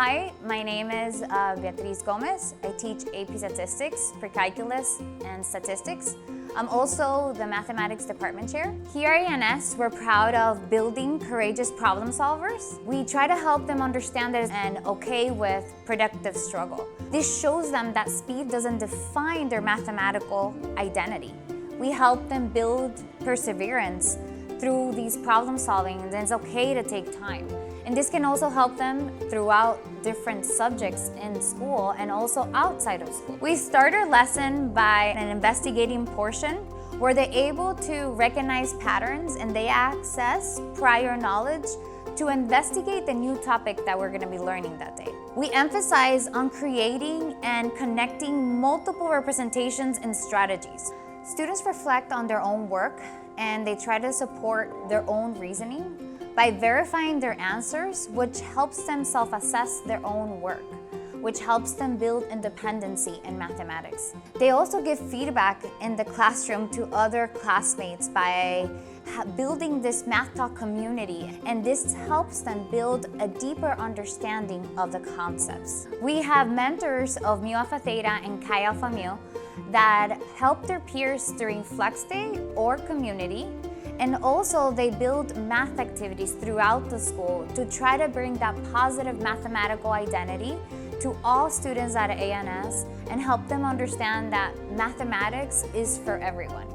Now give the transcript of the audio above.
Hi, my name is Beatriz Gomez. I teach AP Statistics for Calculus and Statistics. I'm also the Mathematics Department Chair. Here at ANS, we're proud of building courageous problem solvers. We try to help them understand that and okay with productive struggle. This shows them that speed doesn't define their mathematical identity. We help them build perseverance through these problem solving, and it's okay to take time. And this can also help them throughout different subjects in school and also outside of school. We start our lesson by an investigating portion where they're able to recognize patterns and they access prior knowledge to investigate the new topic that we're going to be learning that day. We emphasize on creating and connecting multiple representations and strategies. Students reflect on their own work and they try to support their own reasoning by verifying their answers, which helps them self-assess their own work, which helps them build independency in mathematics. They also give feedback in the classroom to other classmates by building this math talk community, and this helps them build a deeper understanding of the concepts. We have mentors of Mu Alpha Theta and Chi Alpha Mu that help their peers during Flex Day or community, and also they build math activities throughout the school to try to bring that positive mathematical identity to all students at ANS and help them understand that mathematics is for everyone.